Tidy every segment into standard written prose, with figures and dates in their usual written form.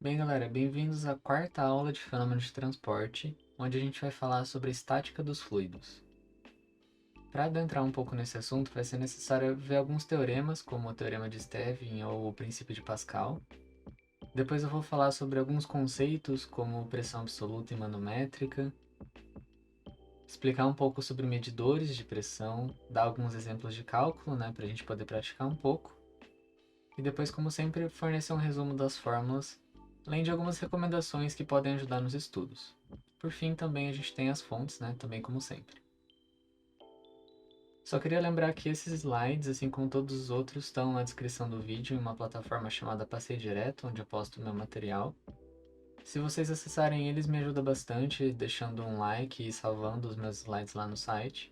Bem, galera, bem-vindos à quarta aula de fenômenos de transporte, onde a gente vai falar sobre a estática dos fluidos. Para adentrar um pouco nesse assunto, vai ser necessário ver alguns teoremas, como o teorema de Stevin ou o princípio de Pascal. Depois eu vou falar sobre alguns conceitos, como pressão absoluta e manométrica, explicar um pouco sobre medidores de pressão, dar alguns exemplos de cálculo, para a gente poder praticar um pouco. E depois, como sempre, fornecer um resumo das fórmulas, além de algumas recomendações que podem ajudar nos estudos. Por fim, também a gente tem as fontes, também como sempre. Só queria lembrar que esses slides, assim como todos os outros, estão na descrição do vídeo em uma plataforma chamada Passei Direto, onde eu posto meu material. Se vocês acessarem eles, me ajuda bastante, deixando um like e salvando os meus slides lá no site.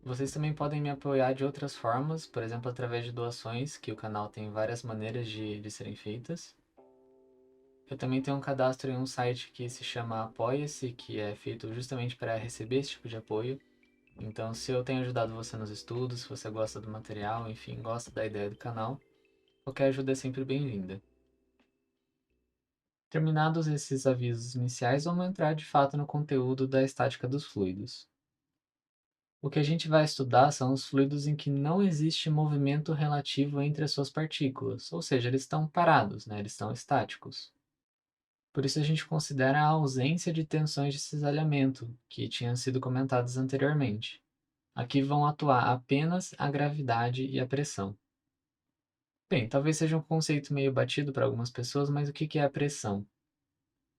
Vocês também podem me apoiar de outras formas, por exemplo, através de doações, que o canal tem várias maneiras de serem feitas. Eu também tenho um cadastro em um site que se chama Apoia-se, que é feito justamente para receber esse tipo de apoio. Então, se eu tenho ajudado você nos estudos, se você gosta do material, enfim, gosta da ideia do canal, qualquer ajuda é sempre bem-vinda. Terminados esses avisos iniciais, vamos entrar de fato no conteúdo da estática dos fluidos. O que a gente vai estudar são os fluidos em que não existe movimento relativo entre as suas partículas, ou seja, eles estão parados, eles estão estáticos. Por isso a gente considera a ausência de tensões de cisalhamento, que tinham sido comentadas anteriormente. Aqui vão atuar apenas a gravidade e a pressão. Bem, talvez seja um conceito meio batido para algumas pessoas, mas o que é a pressão?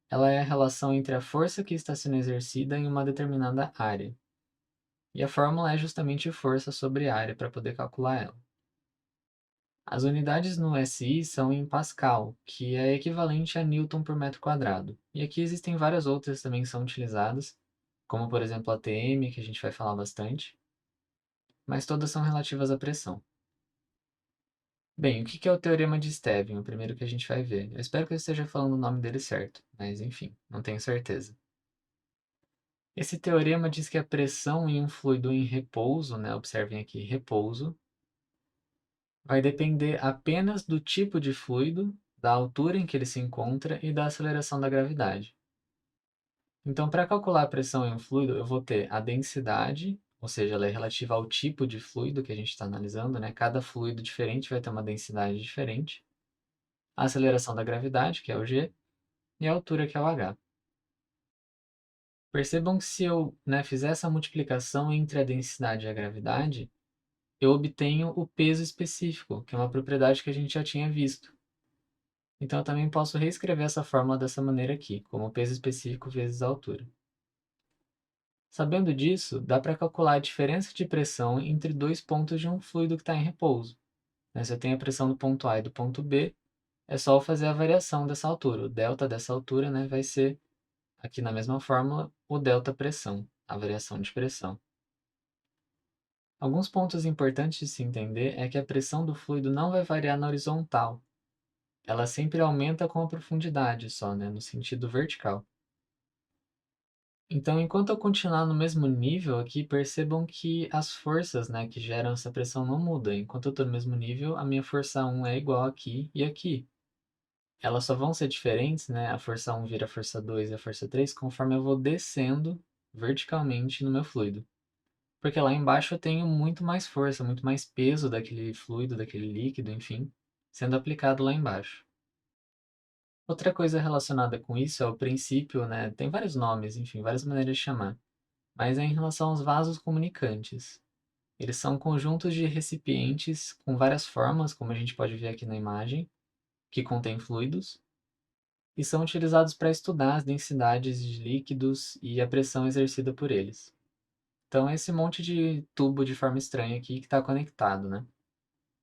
Ela é a relação entre a força que está sendo exercida em uma determinada área. E a fórmula é justamente força sobre área para poder calcular ela. As unidades no SI são em Pascal, que é equivalente a Newton por metro quadrado. E aqui existem várias outras também que são utilizadas, como por exemplo a TM, que a gente vai falar bastante, mas todas são relativas à pressão. Bem, o que é o Teorema de Stevin? O primeiro que a gente vai ver. Eu espero que eu esteja falando o nome dele certo, mas enfim, não tenho certeza. Esse teorema diz que a pressão em um fluido em repouso, observem aqui, repouso, vai depender apenas do tipo de fluido, da altura em que ele se encontra e da aceleração da gravidade. Então, para calcular a pressão em um fluido, eu vou ter a densidade, ou seja, ela é relativa ao tipo de fluido que a gente está analisando, Cada fluido diferente vai ter uma densidade diferente. A aceleração da gravidade, que é o g, e a altura, que é o h. Percebam que se eu fizer essa multiplicação entre a densidade e a gravidade, eu obtenho o peso específico, que é uma propriedade que a gente já tinha visto. Então, eu também posso reescrever essa fórmula dessa maneira aqui, como peso específico vezes a altura. Sabendo disso, dá para calcular a diferença de pressão entre dois pontos de um fluido que está em repouso. Se eu tenho a pressão do ponto A e do ponto B, é só eu fazer a variação dessa altura. O delta dessa altura vai ser, aqui na mesma fórmula, o delta pressão, a variação de pressão. Alguns pontos importantes de se entender é que a pressão do fluido não vai variar na horizontal. Ela sempre aumenta com a profundidade só, no sentido vertical. Então, enquanto eu continuar no mesmo nível aqui, percebam que as forças, que geram essa pressão não mudam. Enquanto eu estou no mesmo nível, a minha força 1 é igual aqui e aqui. Elas só vão ser diferentes, A força 1 vira a força 2 e a força 3 conforme eu vou descendo verticalmente no meu fluido. Porque lá embaixo eu tenho muito mais força, muito mais peso daquele fluido, daquele líquido, enfim, sendo aplicado lá embaixo. Outra coisa relacionada com isso é o princípio, Tem vários nomes, enfim, várias maneiras de chamar, mas é em relação aos vasos comunicantes. Eles são conjuntos de recipientes com várias formas, como a gente pode ver aqui na imagem, que contêm fluidos, e são utilizados para estudar as densidades de líquidos e a pressão exercida por eles. Então, é esse monte de tubo de forma estranha aqui que está conectado,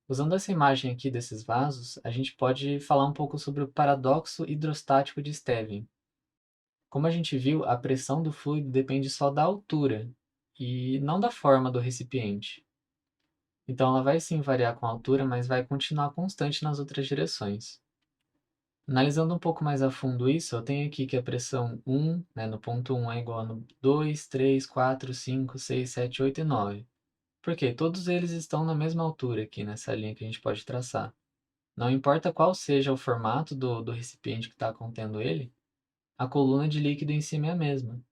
Usando essa imagem aqui desses vasos, a gente pode falar um pouco sobre o paradoxo hidrostático de Stevin. Como a gente viu, a pressão do fluido depende só da altura e não da forma do recipiente. Então, ela vai sim variar com a altura, mas vai continuar constante nas outras direções. Analisando um pouco mais a fundo isso, eu tenho aqui que a pressão 1, no ponto 1 é igual a 2, 3, 4, 5, 6, 7, 8 e 9. Por quê? Todos eles estão na mesma altura aqui nessa linha que a gente pode traçar. Não importa qual seja o formato do recipiente que está contendo ele, a coluna de líquido em cima é a mesma.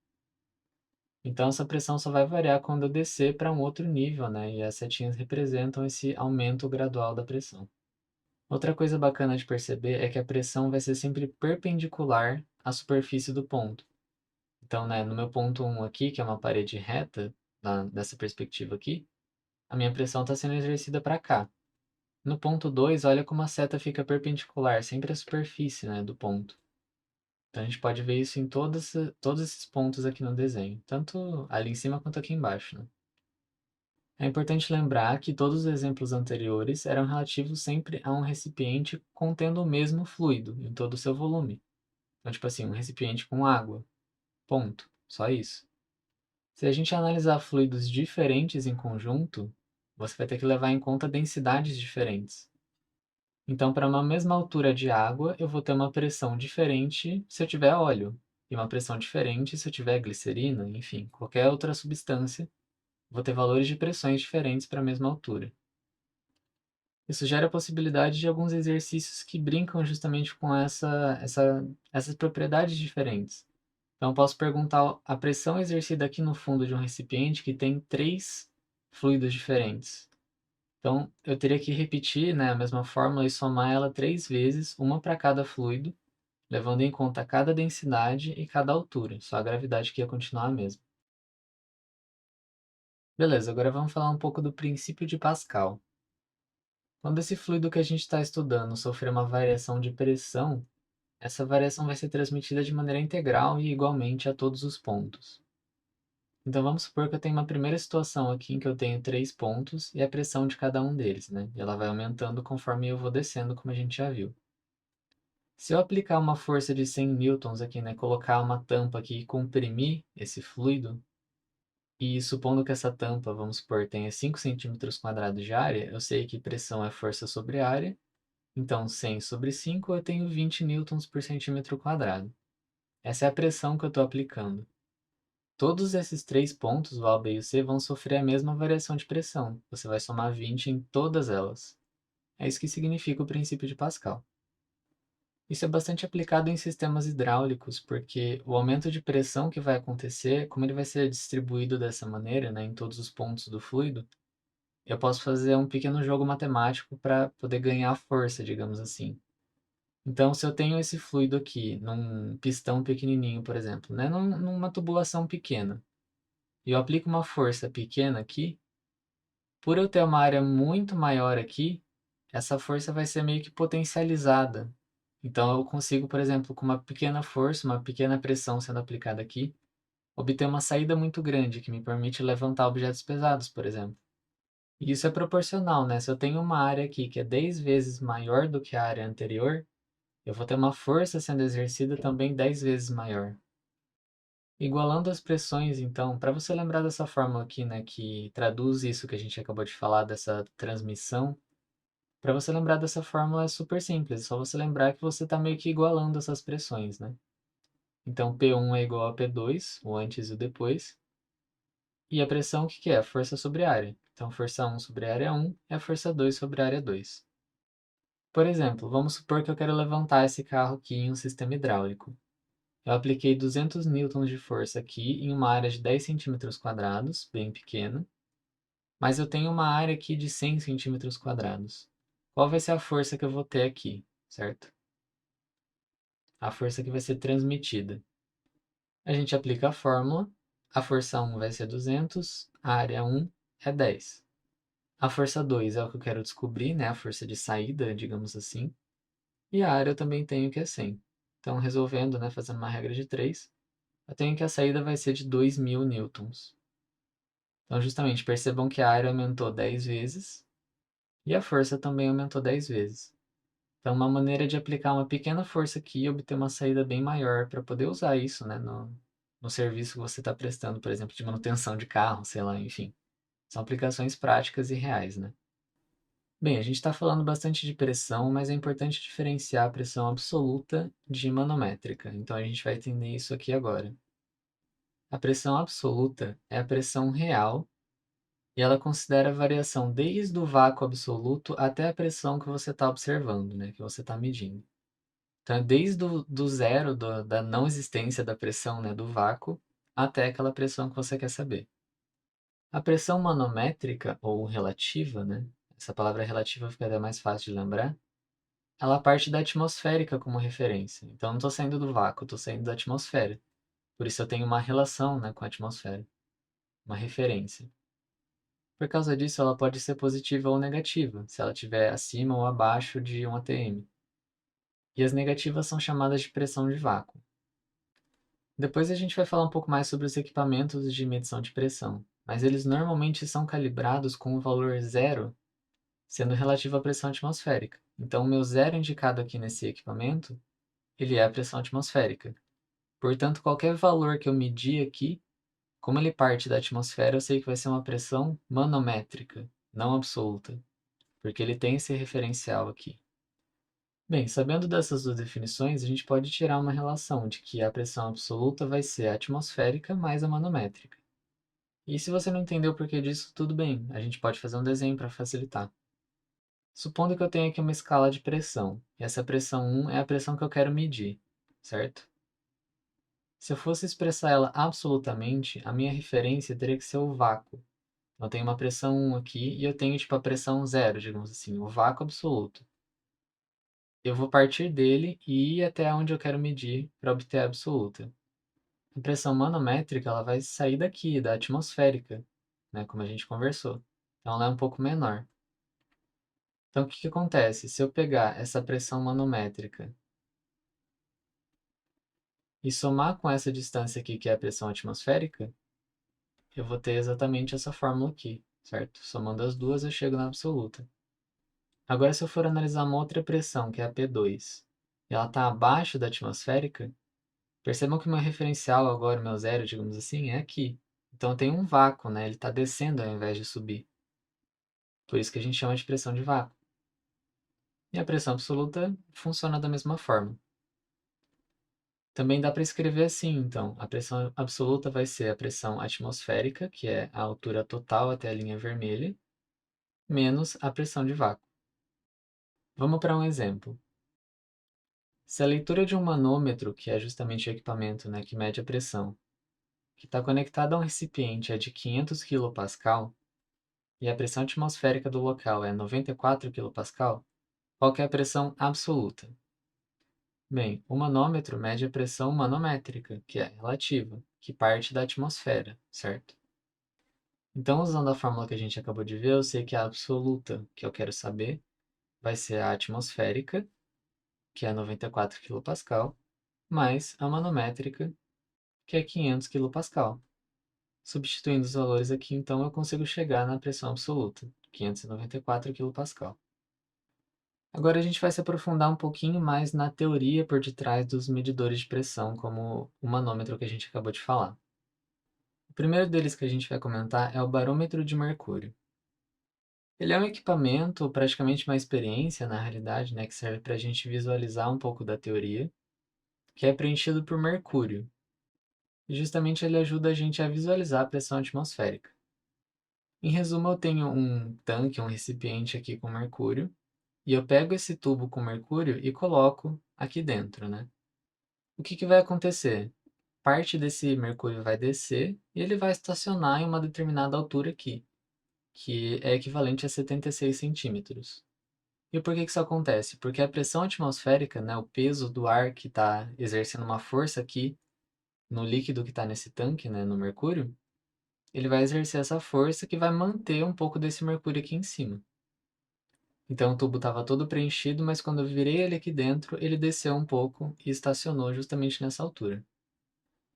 Então, essa pressão só vai variar quando eu descer para um outro nível, né? E as setinhas representam esse aumento gradual da pressão. Outra coisa bacana de perceber é que a pressão vai ser sempre perpendicular à superfície do ponto. Então, né, no meu ponto 1 aqui, que é uma parede reta, dessa perspectiva aqui, a minha pressão está sendo exercida para cá. No ponto 2, olha como a seta fica perpendicular, sempre à superfície, né, do ponto. Então, a gente pode ver isso em todos esses pontos aqui no desenho, tanto ali em cima quanto aqui embaixo, né? É importante lembrar que todos os exemplos anteriores eram relativos sempre a um recipiente contendo o mesmo fluido em todo o seu volume. Então, tipo assim, um recipiente com água. Ponto. Só isso. Se a gente analisar fluidos diferentes em conjunto, você vai ter que levar em conta densidades diferentes. Então, para uma mesma altura de água, eu vou ter uma pressão diferente se eu tiver óleo, e uma pressão diferente se eu tiver glicerina, enfim, qualquer outra substância, vou ter valores de pressões diferentes para a mesma altura. Isso gera a possibilidade de alguns exercícios que brincam justamente com essas propriedades diferentes. Então, eu posso perguntar a pressão exercida aqui no fundo de um recipiente que tem três fluidos diferentes. Então, eu teria que repetir, né, a mesma fórmula e somar ela três vezes, uma para cada fluido, levando em conta cada densidade e cada altura. Só a gravidade que ia continuar a mesma. Beleza, agora vamos falar um pouco do princípio de Pascal. Quando esse fluido que a gente está estudando sofrer uma variação de pressão, essa variação vai ser transmitida de maneira integral e igualmente a todos os pontos. Então vamos supor que eu tenho uma primeira situação aqui em que eu tenho três pontos e a pressão de cada um deles, né? E ela vai aumentando conforme eu vou descendo, como a gente já viu. Se eu aplicar uma força de 100 newtons aqui, né, colocar uma tampa aqui e comprimir esse fluido, e supondo que essa tampa, vamos supor, tenha 5 centímetros quadrados de área, eu sei que pressão é força sobre área, então 100 sobre 5 eu tenho 20 newtons por centímetro quadrado. Essa é a pressão que eu estou aplicando. Todos esses três pontos, o A, B e o C, vão sofrer a mesma variação de pressão. Você vai somar 20 em todas elas. É isso que significa o princípio de Pascal. Isso é bastante aplicado em sistemas hidráulicos, porque o aumento de pressão que vai acontecer, como ele vai ser distribuído dessa maneira, né, em todos os pontos do fluido, eu posso fazer um pequeno jogo matemático para poder ganhar força, digamos assim. Então, se eu tenho esse fluido aqui num pistão pequenininho, por exemplo, né, numa tubulação pequena, e eu aplico uma força pequena aqui, por eu ter uma área muito maior aqui, essa força vai ser meio que potencializada. Então, eu consigo, por exemplo, com uma pequena força, uma pequena pressão sendo aplicada aqui, obter uma saída muito grande que me permite levantar objetos pesados, por exemplo. E isso é proporcional, né? Se eu tenho uma área aqui que é 10 vezes maior do que a área anterior, eu vou ter uma força sendo exercida também 10 vezes maior. Igualando as pressões, então, para você lembrar dessa fórmula aqui, né, que traduz isso que a gente acabou de falar, dessa transmissão, para você lembrar dessa fórmula é super simples, é só você lembrar que você está meio que igualando essas pressões, né? Então, P1 é igual a P2, o antes e o depois, e a pressão, o que que é? A força sobre a área. Então, força 1 sobre a área 1 é a força 2 sobre a área 2. Por exemplo, vamos supor que eu quero levantar esse carro aqui em um sistema hidráulico. Eu apliquei 200 newtons de força aqui em uma área de 10 centímetros quadrados, bem pequena, mas eu tenho uma área aqui de 100 centímetros quadrados. Qual vai ser a força que eu vou ter aqui, certo? A força que vai ser transmitida. A gente aplica a fórmula, a força 1 vai ser 200, a área 1 é 10. A força 2 é o que eu quero descobrir, né? A força de saída, digamos assim. E a área eu também tenho que é 100. Então, resolvendo, né, fazendo uma regra de 3, eu tenho que a saída vai ser de 2.000 newtons. Então, justamente, percebam que a área aumentou 10 vezes e a força também aumentou 10 vezes. Então, uma maneira de aplicar uma pequena força aqui e obter uma saída bem maior para poder usar isso, né, no serviço que você está prestando, por exemplo, de manutenção de carro, sei lá, enfim. São aplicações práticas e reais, né? Bem, a gente está falando bastante de pressão, mas é importante diferenciar a pressão absoluta de manométrica. Então, a gente vai entender isso aqui agora. A pressão absoluta é a pressão real e ela considera a variação desde o vácuo absoluto até a pressão que você está observando, né, que você está medindo. Então, é desde do zero, da não existência da pressão, né, do vácuo, até aquela pressão que você quer saber. A pressão manométrica, ou relativa, né, essa palavra relativa fica até mais fácil de lembrar, ela parte da atmosférica como referência. Então, eu não estou saindo do vácuo, estou saindo da atmosfera. Por isso, eu tenho uma relação, né, com a atmosfera, uma referência. Por causa disso, ela pode ser positiva ou negativa, se ela estiver acima ou abaixo de 1 atm. E as negativas são chamadas de pressão de vácuo. Depois a gente vai falar um pouco mais sobre os equipamentos de medição de pressão, mas eles normalmente são calibrados com o valor zero sendo relativo à pressão atmosférica. Então, o meu zero indicado aqui nesse equipamento, ele é a pressão atmosférica. Portanto, qualquer valor que eu medir aqui, como ele parte da atmosfera, eu sei que vai ser uma pressão manométrica, não absoluta, porque ele tem esse referencial aqui. Bem, sabendo dessas duas definições, a gente pode tirar uma relação de que a pressão absoluta vai ser a atmosférica mais a manométrica. E se você não entendeu o porquê disso, tudo bem, a gente pode fazer um desenho para facilitar. Supondo que eu tenha aqui uma escala de pressão, e essa pressão 1 é a pressão que eu quero medir, certo? Se eu fosse expressar ela absolutamente, a minha referência teria que ser o vácuo. Eu tenho uma pressão 1 aqui e eu tenho tipo a pressão 0, digamos assim, o vácuo absoluto. Eu vou partir dele e ir até onde eu quero medir para obter a absoluta. A pressão manométrica ela vai sair daqui, da atmosférica, né, como a gente conversou. Então ela é um pouco menor. Então o que acontece? Se eu pegar essa pressão manométrica e somar com essa distância aqui, que é a pressão atmosférica, eu vou ter exatamente essa fórmula aqui, certo? Somando as duas, eu chego na absoluta. Agora, se eu for analisar uma outra pressão, que é a P2, e ela está abaixo da atmosférica, percebam que o meu referencial agora, o meu zero, digamos assim, é aqui. Então, eu tenho um vácuo, né? Ele está descendo ao invés de subir. Por isso que a gente chama de pressão de vácuo. E a pressão absoluta funciona da mesma forma. Também dá para escrever assim, então. A pressão absoluta vai ser a pressão atmosférica, que é a altura total até a linha vermelha, menos a pressão de vácuo. Vamos para um exemplo. Se a leitura de um manômetro, que é justamente o equipamento, né, que mede a pressão, que está conectado a um recipiente é de 500 kPa e a pressão atmosférica do local é 94 kPa, qual que é a pressão absoluta? Bem, o manômetro mede a pressão manométrica, que é relativa, que parte da atmosfera, certo? Então, usando a fórmula que a gente acabou de ver, eu sei que a absoluta, que eu quero saber, vai ser a atmosférica, que é 94 kPa, mais a manométrica, que é 500 kPa. Substituindo os valores aqui, então, eu consigo chegar na pressão absoluta, 594 kPa. Agora a gente vai se aprofundar um pouquinho mais na teoria por detrás dos medidores de pressão, como o manômetro que a gente acabou de falar. O primeiro deles que a gente vai comentar é o barômetro de mercúrio. Ele é um equipamento, ou praticamente uma experiência, na realidade, né, que serve para a gente visualizar um pouco da teoria, que é preenchido por mercúrio. E justamente ele ajuda a gente a visualizar a pressão atmosférica. Em resumo, eu tenho um tanque, um recipiente aqui com mercúrio, e eu pego esse tubo com mercúrio e coloco aqui dentro, né? O que vai acontecer? Parte desse mercúrio vai descer e ele vai estacionar em uma determinada altura aqui, que é equivalente a 76 centímetros. E por que isso acontece? Porque a pressão atmosférica, né, o peso do ar que está exercendo uma força aqui no líquido que está nesse tanque, né, no mercúrio, ele vai exercer essa força que vai manter um pouco desse mercúrio aqui em cima. Então o tubo estava todo preenchido, mas quando eu virei ele aqui dentro, ele desceu um pouco e estacionou justamente nessa altura.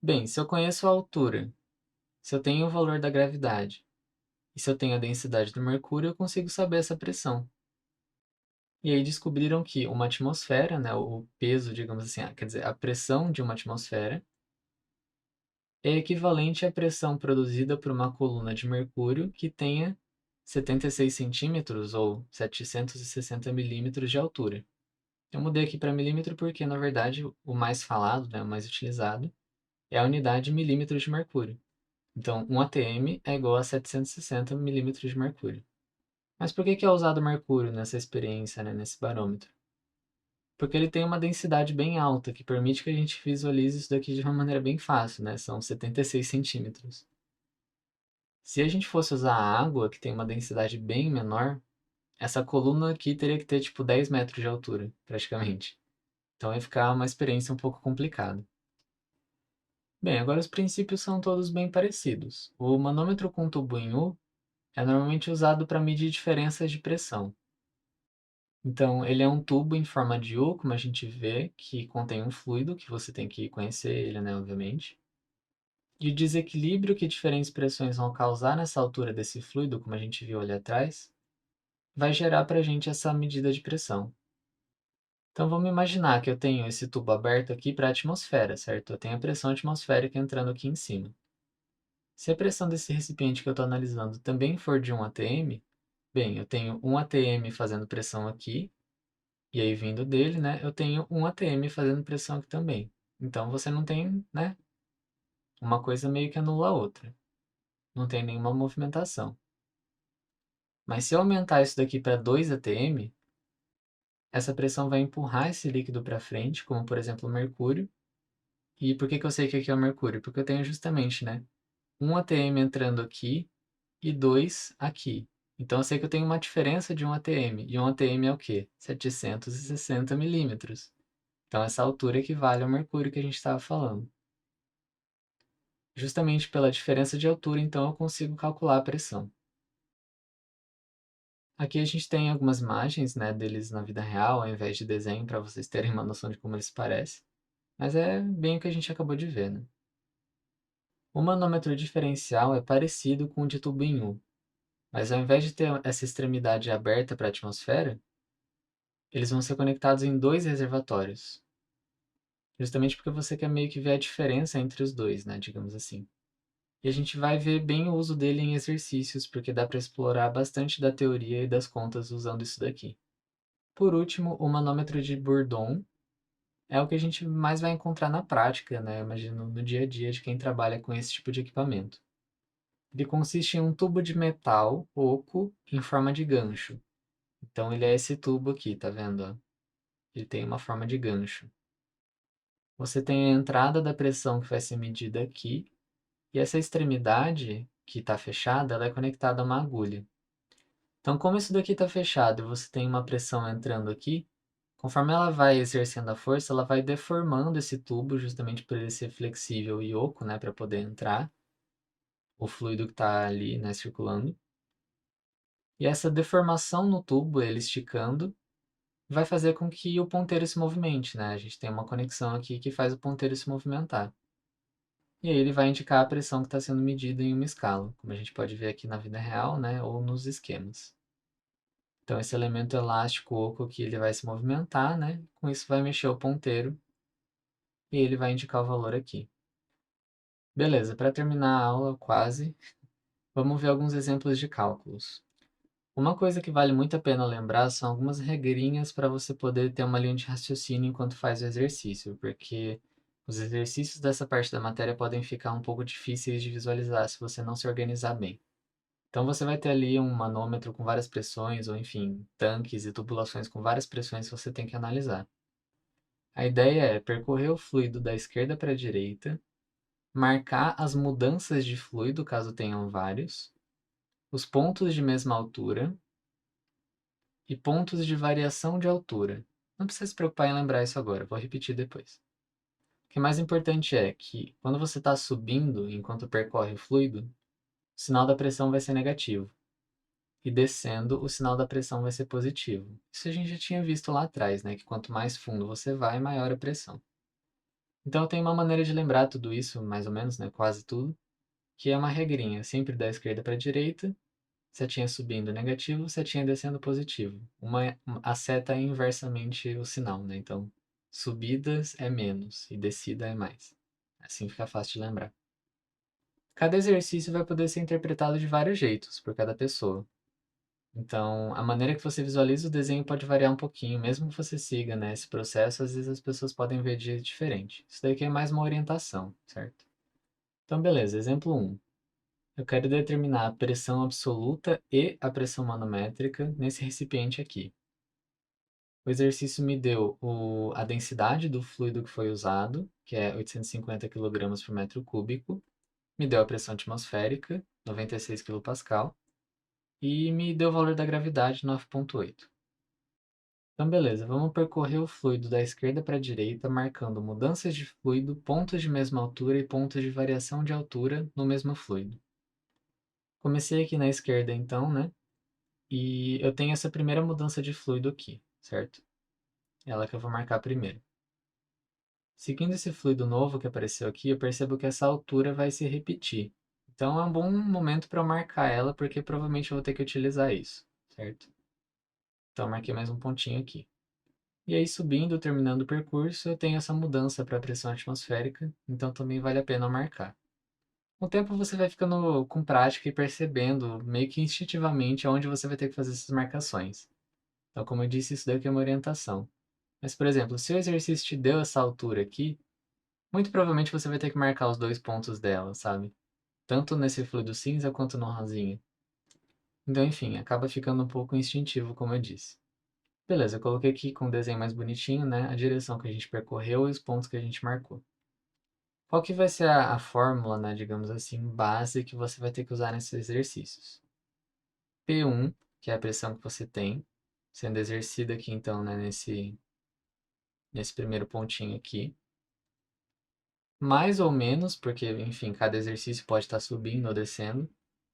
Bem, se eu conheço a altura, se eu tenho o valor da gravidade e se eu tenho a densidade do mercúrio, eu consigo saber essa pressão. E aí descobriram que uma atmosfera, né, o peso, digamos assim, quer dizer, a pressão de uma atmosfera é equivalente à pressão produzida por uma coluna de mercúrio que tenha 76 centímetros ou 760 milímetros de altura. Eu mudei aqui para milímetro porque, na verdade, o mais falado, né, o mais utilizado, é a unidade milímetros de mercúrio. Então, 1 atm é igual a 760 milímetros de mercúrio. Mas por que é usado mercúrio nessa experiência, né, nesse barômetro? Porque ele tem uma densidade bem alta, que permite que a gente visualize isso daqui de uma maneira bem fácil, né? São 76 centímetros. Se a gente fosse usar a água, que tem uma densidade bem menor, essa coluna aqui teria que ter tipo 10 metros de altura, praticamente. Então ia ficar uma experiência um pouco complicada. Bem, agora os princípios são todos bem parecidos. O manômetro com tubo em U é normalmente usado para medir diferenças de pressão. Então, ele é um tubo em forma de U, como a gente vê, que contém um fluido, que você tem que conhecer ele, né, obviamente. E o desequilíbrio que diferentes pressões vão causar nessa altura desse fluido, como a gente viu ali atrás, vai gerar para a gente essa medida de pressão. Então, vamos imaginar que eu tenho esse tubo aberto aqui para a atmosfera, certo? Eu tenho a pressão atmosférica entrando aqui em cima. Se a pressão desse recipiente que eu estou analisando também for de 1 atm, bem, eu tenho 1 atm fazendo pressão aqui, e aí vindo dele, né, eu tenho 1 atm fazendo pressão aqui também. Então, você não tem, né, uma coisa meio que anula a outra. Não tem nenhuma movimentação. Mas se eu aumentar isso daqui para 2 atm, essa pressão vai empurrar esse líquido para frente, como por exemplo o mercúrio. E por que que eu sei que aqui é o mercúrio? Porque eu tenho justamente, né, 1 atm entrando aqui e 2 aqui. Então eu sei que eu tenho uma diferença de 1 atm. E 1 atm é o quê? 760 milímetros. Então essa altura equivale ao mercúrio que a gente estava falando. Justamente pela diferença de altura, então eu consigo calcular a pressão. Aqui a gente tem algumas imagens, né, deles na vida real, ao invés de desenho, para vocês terem uma noção de como eles parecem. Mas é bem o que a gente acabou de ver, né? O manômetro diferencial é parecido com o de tubo em U, mas ao invés de ter essa extremidade aberta para a atmosfera, eles vão ser conectados em dois reservatórios. Justamente porque você quer meio que ver a diferença entre os dois, né, digamos assim. E a gente vai ver bem o uso dele em exercícios, porque dá para explorar bastante da teoria e das contas usando isso daqui. Por último, o manômetro de Bourdon é o que a gente mais vai encontrar na prática, né? Eu imagino no dia a dia de quem trabalha com esse tipo de equipamento. Ele consiste em um tubo de metal oco em forma de gancho. Então ele é esse tubo aqui, tá vendo? Ele tem uma forma de gancho. Você tem a entrada da pressão que vai ser medida aqui, e essa extremidade que está fechada, ela é conectada a uma agulha. Então, como isso daqui está fechado e você tem uma pressão entrando aqui, conforme ela vai exercendo a força, ela vai deformando esse tubo, justamente por ele ser flexível e oco, né, para poder entrar o fluido que está ali, né, circulando. E essa deformação no tubo, ele esticando, vai fazer com que o ponteiro se movimente, né? A gente tem uma conexão aqui que faz o ponteiro se movimentar. E aí ele vai indicar a pressão que está sendo medida em uma escala, como a gente pode ver aqui na vida real, né, ou nos esquemas. Então esse elemento elástico oco aqui ele vai se movimentar, né? Com isso vai mexer o ponteiro e ele vai indicar o valor aqui. Beleza, para terminar a aula quase, vamos ver alguns exemplos de cálculos. Uma coisa que vale muito a pena lembrar são algumas regrinhas para você poder ter uma linha de raciocínio enquanto faz o exercício, porque os exercícios dessa parte da matéria podem ficar um pouco difíceis de visualizar se você não se organizar bem. Então você vai ter ali um manômetro com várias pressões, ou enfim, tanques e tubulações com várias pressões que você tem que analisar. A ideia é percorrer o fluido da esquerda para a direita, marcar as mudanças de fluido, caso tenham vários, os pontos de mesma altura e pontos de variação de altura. Não precisa se preocupar em lembrar isso agora, vou repetir depois. O que é mais importante é que, quando você está subindo enquanto percorre o fluido, o sinal da pressão vai ser negativo. E descendo, o sinal da pressão vai ser positivo. Isso a gente já tinha visto lá atrás, né? Que quanto mais fundo você vai, maior a pressão. Então, tem uma maneira de lembrar tudo isso, mais ou menos, né? Quase tudo, que é uma regrinha, sempre da esquerda para a direita, setinha subindo negativo, setinha descendo positivo. A seta é inversamente o sinal, né? Então, subidas é menos e descida é mais. Assim fica fácil de lembrar. Cada exercício vai poder ser interpretado de vários jeitos por cada pessoa. Então, a maneira que você visualiza o desenho pode variar um pouquinho, mesmo que você siga, né, esse processo, às vezes as pessoas podem ver de jeito diferente. Isso daqui é mais uma orientação, certo? Então, beleza, exemplo 1. Eu quero determinar a pressão absoluta e a pressão manométrica nesse recipiente aqui. O exercício me deu a densidade do fluido que foi usado, que é 850 kg por metro cúbico, me deu a pressão atmosférica, 96 kPa, e me deu o valor da gravidade, 9,8. Então, beleza, vamos percorrer o fluido da esquerda para a direita, marcando mudanças de fluido, pontos de mesma altura e pontos de variação de altura no mesmo fluido. Comecei aqui na esquerda, então, né? E eu tenho essa primeira mudança de fluido aqui, certo? Ela que eu vou marcar primeiro. Seguindo esse fluido novo que apareceu aqui, eu percebo que essa altura vai se repetir. Então é um bom momento para eu marcar ela, porque provavelmente eu vou ter que utilizar isso, certo? Então eu marquei mais um pontinho aqui. E aí, subindo, terminando o percurso, eu tenho essa mudança para a pressão atmosférica, então também vale a pena marcar. Com o tempo você vai ficando com prática e percebendo, meio que instintivamente, aonde você vai ter que fazer essas marcações. Então, como eu disse, isso daqui é uma orientação. Mas, por exemplo, se o exercício te deu essa altura aqui, muito provavelmente você vai ter que marcar os dois pontos dela, sabe? Tanto nesse fluido cinza quanto no rosinha. Então, enfim, acaba ficando um pouco instintivo, como eu disse. Beleza, eu coloquei aqui com o desenho mais bonitinho, né? A direção que a gente percorreu e os pontos que a gente marcou. Qual que vai ser a fórmula, né, digamos assim, base que você vai ter que usar nesses exercícios? P1, que é a pressão que você tem, sendo exercida aqui, então, né, nesse primeiro pontinho aqui. Mais ou menos, porque, enfim, cada exercício pode estar subindo ou descendo,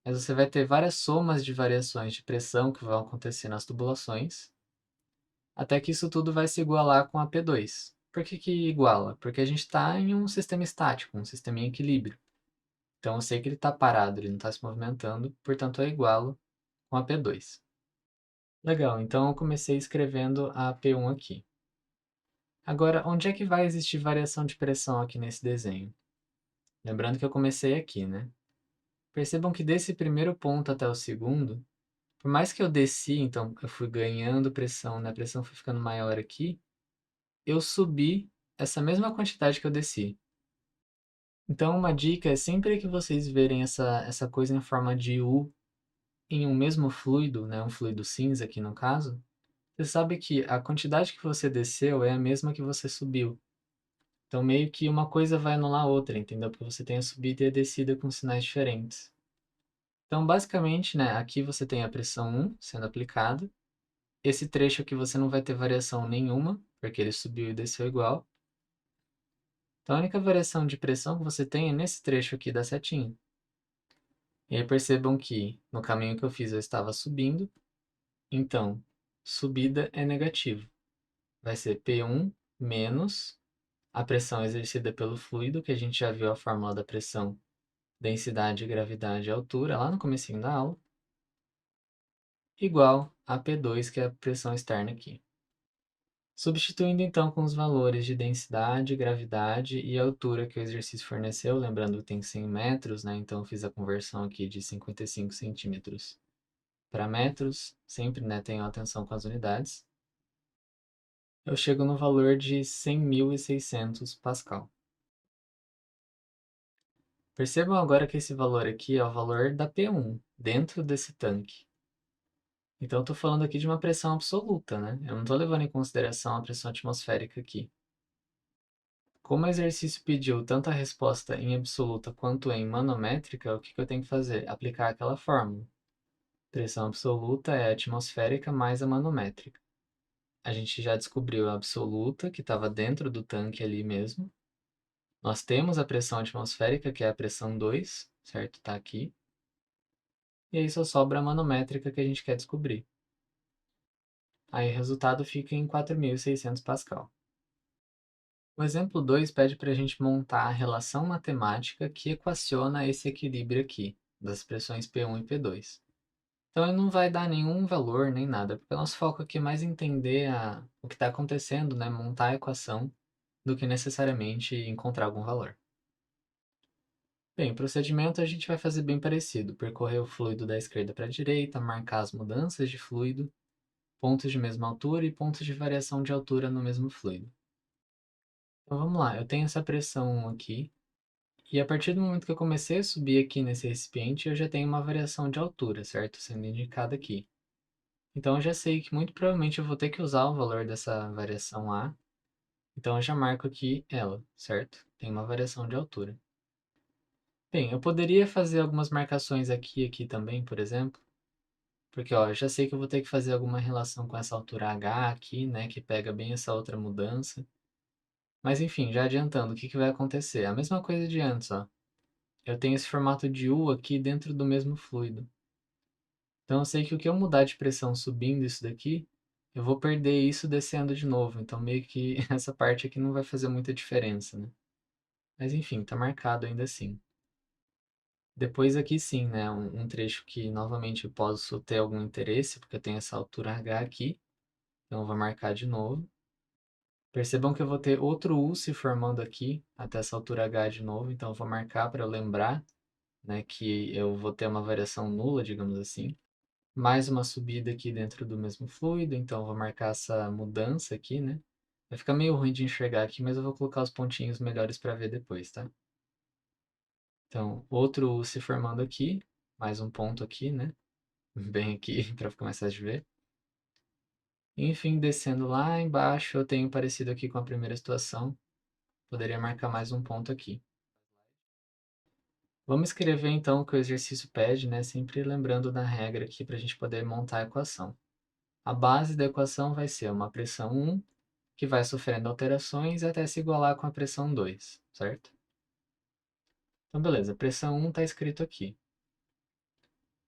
mas você vai ter várias somas de variações de pressão que vão acontecer nas tubulações, até que isso tudo vai se igualar com a P2. Por que que iguala? Porque a gente está em um sistema estático, um sistema em equilíbrio. Então eu sei que ele está parado, ele não está se movimentando, portanto eu igualo com a P2. Legal, então eu comecei escrevendo a P1 aqui. Agora, onde é que vai existir variação de pressão aqui nesse desenho? Lembrando que eu comecei aqui, né? Percebam que desse primeiro ponto até o segundo, por mais que eu desci, então eu fui ganhando pressão, né? A pressão foi ficando maior aqui, eu subi essa mesma quantidade que eu desci. Então, uma dica é sempre que vocês verem essa coisa em forma de U em um mesmo fluido, né? Um fluido cinza aqui no caso, você sabe que a quantidade que você desceu é a mesma que você subiu. Então, meio que uma coisa vai anular a outra, entendeu? Porque você tem a subida e a descida com sinais diferentes. Então, basicamente, né, aqui você tem a pressão 1 sendo aplicada. Esse trecho aqui você não vai ter variação nenhuma, porque ele subiu e desceu igual. Então, a única variação de pressão que você tem é nesse trecho aqui da setinha. E aí percebam que no caminho que eu fiz eu estava subindo, então subida é negativo. Vai ser P1 menos a pressão exercida pelo fluido, que a gente já viu a fórmula da pressão, densidade, gravidade e altura lá no comecinho da aula, igual a P2, que é a pressão externa aqui. Substituindo então com os valores de densidade, gravidade e altura que o exercício forneceu, lembrando que tem 100 metros, né? Então eu fiz a conversão aqui de 55 centímetros para metros, sempre, né, tenho atenção com as unidades. Eu chego no valor de 100.600 Pascal. Percebam agora que esse valor aqui é o valor da P1, dentro desse tanque. Então, eu estou falando aqui de uma pressão absoluta, né? Eu não estou levando em consideração a pressão atmosférica aqui. Como o exercício pediu tanto a resposta em absoluta quanto em manométrica, o que eu tenho que fazer? Aplicar aquela fórmula. Pressão absoluta é a atmosférica mais a manométrica. A gente já descobriu a absoluta, que estava dentro do tanque ali mesmo. Nós temos a pressão atmosférica, que é a pressão 2, certo? Está aqui. E aí só sobra a manométrica que a gente quer descobrir. Aí o resultado fica em 4.600 Pascal. O exemplo 2 pede para a gente montar a relação matemática que equaciona esse equilíbrio aqui, das pressões P1 e P2. Então ele não vai dar nenhum valor nem nada, porque o nosso foco aqui é mais entender o que está acontecendo, né? Montar a equação, do que necessariamente encontrar algum valor. Bem, o procedimento a gente vai fazer bem parecido, percorrer o fluido da esquerda para a direita, marcar as mudanças de fluido, pontos de mesma altura e pontos de variação de altura no mesmo fluido. Então vamos lá, eu tenho essa pressão aqui, E a partir do momento que eu comecei a subir aqui nesse recipiente, eu já tenho uma variação de altura, certo? Sendo indicada aqui. Então eu já sei que muito provavelmente eu vou ter que usar o valor dessa variação A. Então eu já marco aqui ela, certo? Tem uma variação de altura. Bem, eu poderia fazer algumas marcações aqui e aqui também, por exemplo. Porque, ó, eu já sei que eu vou ter que fazer alguma relação com essa altura H aqui, né? Que pega bem essa outra mudança. Mas enfim, já adiantando, o que que vai acontecer? A mesma coisa de antes, ó. Eu tenho esse formato de U aqui dentro do mesmo fluido. Então eu sei que o que eu mudar de pressão subindo isso daqui, eu vou perder isso descendo de novo. Então meio que essa parte aqui não vai fazer muita diferença, né? Mas enfim, tá marcado ainda assim. Depois aqui sim, né? Um trecho que novamente eu posso ter algum interesse, porque eu tenho essa altura H aqui. Então eu vou marcar de novo. Percebam que eu vou ter outro U se formando aqui, até essa altura H de novo. Então eu vou marcar para eu lembrar, né, que eu vou ter uma variação nula, digamos assim. Mais uma subida aqui dentro do mesmo fluido, então eu vou marcar essa mudança aqui, né? Vai ficar meio ruim de enxergar aqui, mas eu vou colocar os pontinhos melhores para ver depois, tá? Então, outro U se formando aqui, mais um ponto aqui, né? Bem aqui, para ficar mais fácil de ver. Enfim, descendo lá embaixo, eu tenho parecido aqui com a primeira situação. Poderia marcar mais um ponto aqui. Vamos escrever então o que o exercício pede, né? Sempre lembrando da regra aqui para a gente poder montar a equação. A base da equação vai ser uma pressão 1, que vai sofrendo alterações até se igualar com a pressão 2, certo? Então, beleza, pressão 1 está escrito aqui.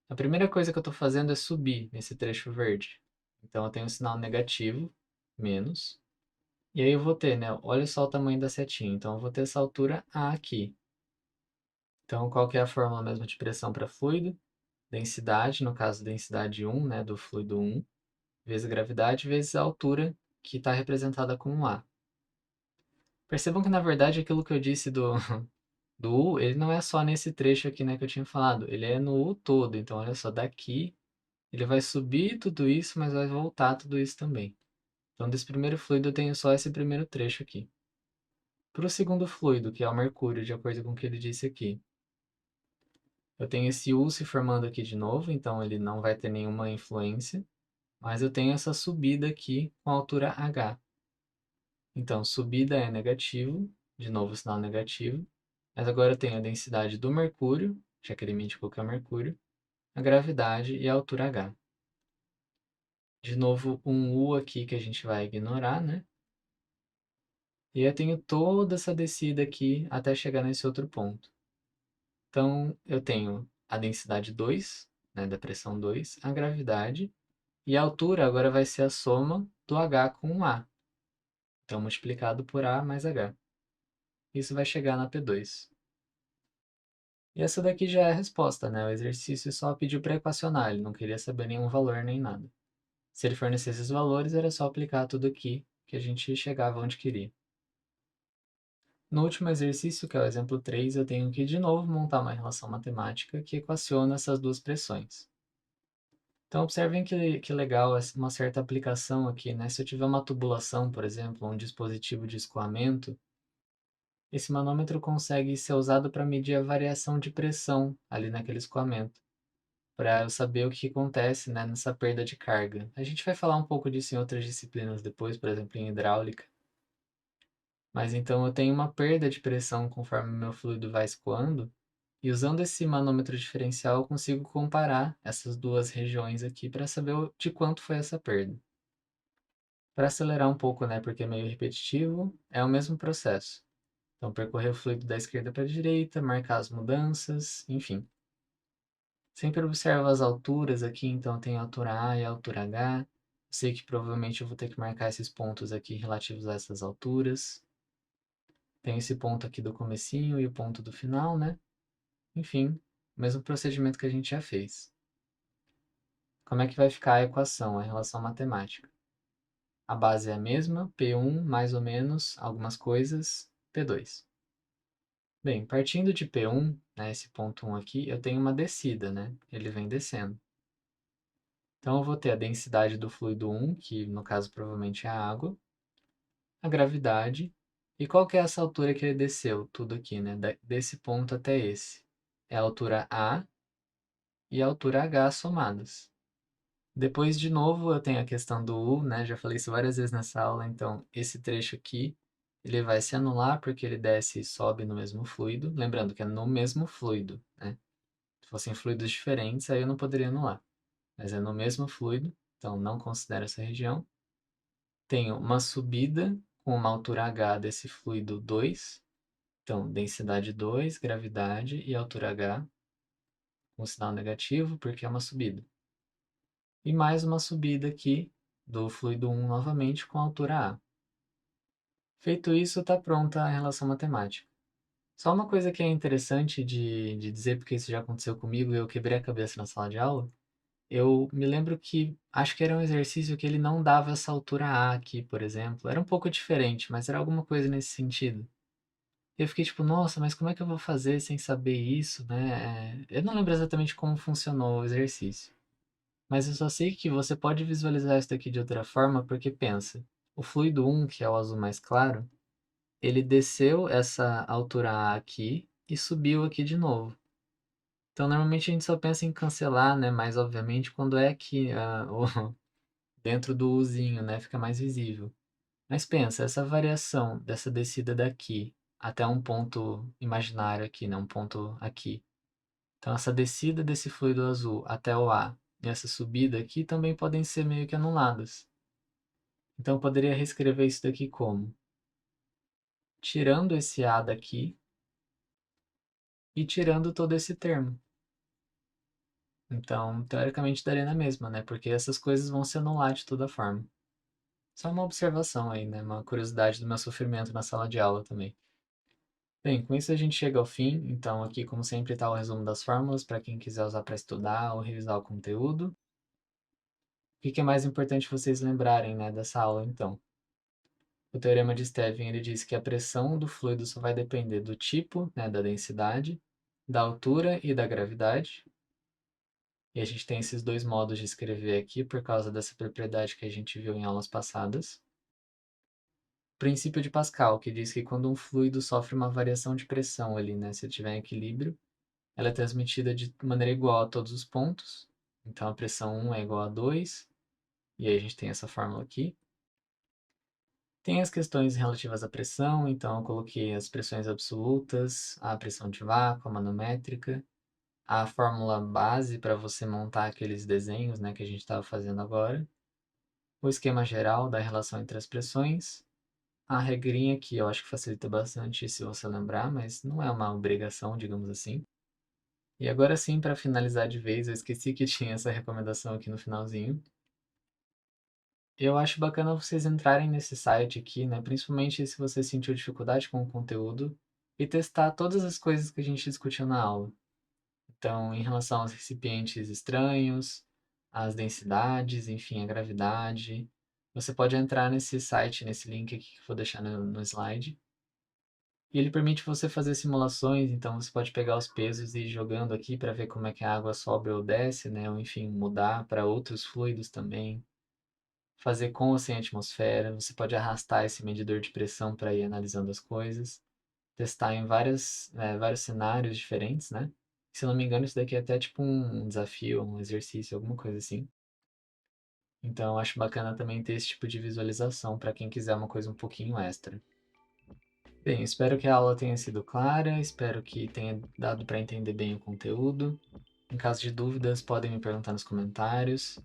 A primeira coisa que eu estou fazendo é subir nesse trecho verde. Então, eu tenho um sinal negativo, menos. E aí eu vou ter, né? Olha só o tamanho da setinha. Então, eu vou ter essa altura A aqui. Então, qual que é a fórmula mesmo de pressão para fluido? Densidade, no caso, densidade 1, né, do fluido 1, vezes gravidade, vezes a altura, que está representada com A. Percebam que, na verdade, aquilo que eu disse do U, ele não é só nesse trecho aqui, né, que eu tinha falado. Ele é no U todo. Então, olha só, daqui ele vai subir tudo isso, mas vai voltar tudo isso também. Então, desse primeiro fluido, eu tenho só esse primeiro trecho aqui. Para o segundo fluido, que é o mercúrio, de acordo com o que ele disse aqui, eu tenho esse U se formando aqui de novo, então ele não vai ter nenhuma influência, mas eu tenho essa subida aqui com a altura H. Então, subida é negativo, de novo o sinal negativo, mas agora eu tenho a densidade do mercúrio, já que ele me indicou que é o mercúrio, a gravidade e a altura H. De novo, um U aqui que a gente vai ignorar, né? E eu tenho toda essa descida aqui até chegar nesse outro ponto. Então, eu tenho a densidade 2, né, da pressão 2, a gravidade, e a altura agora vai ser a soma do H com o A. Então, multiplicado por A mais H. Isso vai chegar na P2. E essa daqui já é a resposta, né? O exercício só pediu para equacionar, ele não queria saber nenhum valor nem nada. Se ele fornecesse os valores, era só aplicar tudo aqui, que a gente chegava onde queria. No último exercício, que é o exemplo 3, eu tenho que de novo montar uma relação matemática que equaciona essas duas pressões. Então, observem que legal uma certa aplicação aqui, né? Se eu tiver uma tubulação, por exemplo, um dispositivo de escoamento, esse manômetro consegue ser usado para medir a variação de pressão ali naquele escoamento, para eu saber o que acontece, né, nessa perda de carga. A gente vai falar um pouco disso em outras disciplinas depois, por exemplo, em hidráulica. Mas então eu tenho uma perda de pressão conforme o meu fluido vai escoando, e usando esse manômetro diferencial eu consigo comparar essas duas regiões aqui para saber de quanto foi essa perda. Para acelerar um pouco, né, porque é meio repetitivo, é o mesmo processo. Então, percorrer o fluido da esquerda para a direita, marcar as mudanças, enfim. Sempre observo as alturas aqui, então tem a altura A e a altura H. Eu sei que provavelmente eu vou ter que marcar esses pontos aqui relativos a essas alturas. Tem esse ponto aqui do comecinho e o ponto do final, né? Enfim, mesmo procedimento que a gente já fez. Como é que vai ficar a equação, a relação matemática? A base é a mesma, P1 mais ou menos, algumas coisas, P2. Bem, partindo de P1, né, esse ponto 1 aqui, eu tenho uma descida, né? Ele vem descendo. Então, eu vou ter a densidade do fluido 1, que no caso provavelmente é a água, a gravidade E qual que é essa altura que ele desceu? Tudo aqui, né? Desse ponto até esse. É a altura A e a altura H somadas. Depois, de novo, eu tenho a questão do U, né? Já falei isso várias vezes nessa aula, então esse trecho aqui, ele vai se anular porque ele desce e sobe no mesmo fluido. Lembrando que é no mesmo fluido, né? Se fossem fluidos diferentes, aí eu não poderia anular. Mas é no mesmo fluido, então não considero essa região. Tenho uma subida com uma altura H desse fluido 2. Então, densidade 2, gravidade e altura H com sinal negativo, porque é uma subida. E mais uma subida aqui do fluido 1 novamente com a altura A. Feito isso, está pronta a relação matemática. Só uma coisa que é interessante de dizer, porque isso já aconteceu comigo e eu quebrei a cabeça na sala de aula, eu me lembro que acho que era um exercício que ele não dava essa altura A aqui, por exemplo. Era um pouco diferente, mas era alguma coisa nesse sentido. Eu fiquei tipo, nossa, mas como é que eu vou fazer sem saber isso, né? Eu não lembro exatamente como funcionou o exercício. Mas eu só sei que você pode visualizar isso daqui de outra forma, porque pensa, o fluido 1, que é o azul mais claro, ele desceu essa altura A aqui e subiu aqui de novo. Então, normalmente a gente só pensa em cancelar, né? Mas, obviamente, quando é que dentro do Uzinho, né? Fica mais visível. Mas pensa, essa variação dessa descida daqui até um ponto imaginário aqui, né? Um ponto aqui. Então, essa descida desse fluido azul até o A e essa subida aqui também podem ser meio que anuladas. Então, eu poderia reescrever isso daqui como? Tirando esse A daqui e tirando todo esse termo. Então, teoricamente daria na mesma, né? Porque essas coisas vão se anular de toda forma. Só uma observação aí, né? Uma curiosidade do meu sofrimento na sala de aula também. Bem, com isso a gente chega ao fim. Então, aqui, como sempre, está o resumo das fórmulas para quem quiser usar para estudar ou revisar o conteúdo. O que é mais importante vocês lembrarem, né, dessa aula, então? O teorema de Stevin, ele diz que a pressão do fluido só vai depender do tipo, né, da densidade, da altura e da gravidade. E a gente tem esses dois modos de escrever aqui por causa dessa propriedade que a gente viu em aulas passadas. Princípio de Pascal, que diz que quando um fluido sofre uma variação de pressão ali, né, se ele tiver em equilíbrio, ela é transmitida de maneira igual a todos os pontos. Então a pressão 1 é igual a 2, e aí a gente tem essa fórmula aqui. Tem as questões relativas à pressão, então eu coloquei as pressões absolutas, a pressão de vácuo, a manométrica, a fórmula base para você montar aqueles desenhos, né, que a gente estava fazendo agora, o esquema geral da relação entre as pressões, a regrinha que eu acho que facilita bastante se você lembrar, mas não é uma obrigação, digamos assim. E agora sim, para finalizar de vez, eu esqueci que tinha essa recomendação aqui no finalzinho. Eu acho bacana vocês entrarem nesse site aqui, né? Principalmente se você sentiu dificuldade com o conteúdo e testar todas as coisas que a gente discutiu na aula. Então, em relação aos recipientes estranhos, às densidades, enfim, a gravidade, você pode entrar nesse site, nesse link aqui que eu vou deixar no slide. E ele permite você fazer simulações, então você pode pegar os pesos e ir jogando aqui para ver como é que a água sobe ou desce, né? Ou enfim, mudar para outros fluidos também. Fazer com ou sem atmosfera. Você pode arrastar esse medidor de pressão para ir analisando as coisas. Testar em vários cenários diferentes, né? Se eu não me engano, isso daqui é até tipo um desafio, um exercício, alguma coisa assim. Então, acho bacana também ter esse tipo de visualização para quem quiser uma coisa um pouquinho extra. Bem, espero que a aula tenha sido clara, espero que tenha dado para entender bem o conteúdo. Em caso de dúvidas, podem me perguntar nos comentários.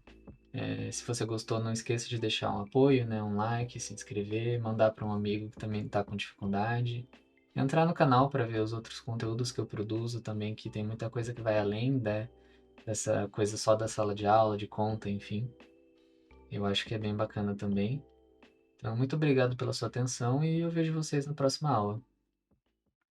Se você gostou, não esqueça de deixar um apoio, né, um like, se inscrever, mandar para um amigo que também está com dificuldade. Entrar no canal para ver os outros conteúdos que eu produzo também, que tem muita coisa que vai além, né, dessa coisa só da sala de aula, de conta, enfim. Eu acho que é bem bacana também. Então, muito obrigado pela sua atenção e eu vejo vocês na próxima aula.